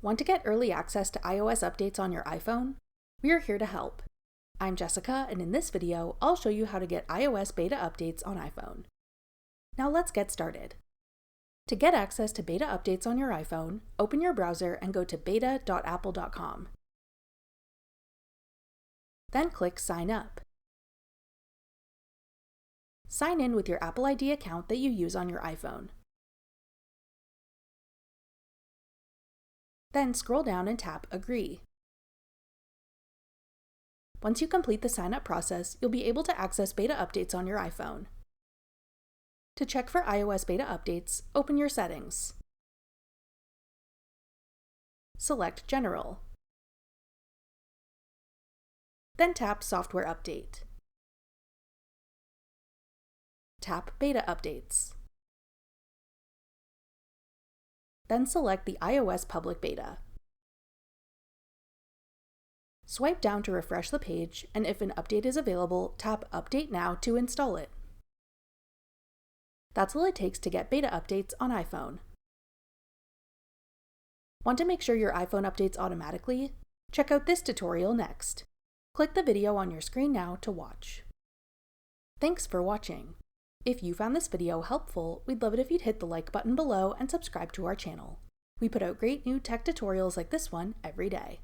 Want to get early access to iOS updates on your iPhone? We're here to help. I'm Jessica, and in this video, I'll show you how to get iOS beta updates on iPhone. Now let's get started. To get access to beta updates on your iPhone, open your browser and go to beta.apple.com. Then click Sign Up. Sign in with your Apple ID account that you use on your iPhone. Then scroll down and tap Agree. Once you complete the sign-up process, you'll be able to access beta updates on your iPhone. To check for iOS beta updates, open your settings. Select General. Then tap Software Update. Tap Beta Updates. Then select the iOS Public Beta. Swipe down to refresh the page, and if an update is available, tap Update Now to install it. That's all it takes to get beta updates on iPhone. Want to make sure your iPhone updates automatically? Check out this tutorial next. Click the video on your screen now to watch. Thanks for watching. If you found this video helpful, we'd love it if you'd hit the like button below and subscribe to our channel. We put out great new tech tutorials like this one every day.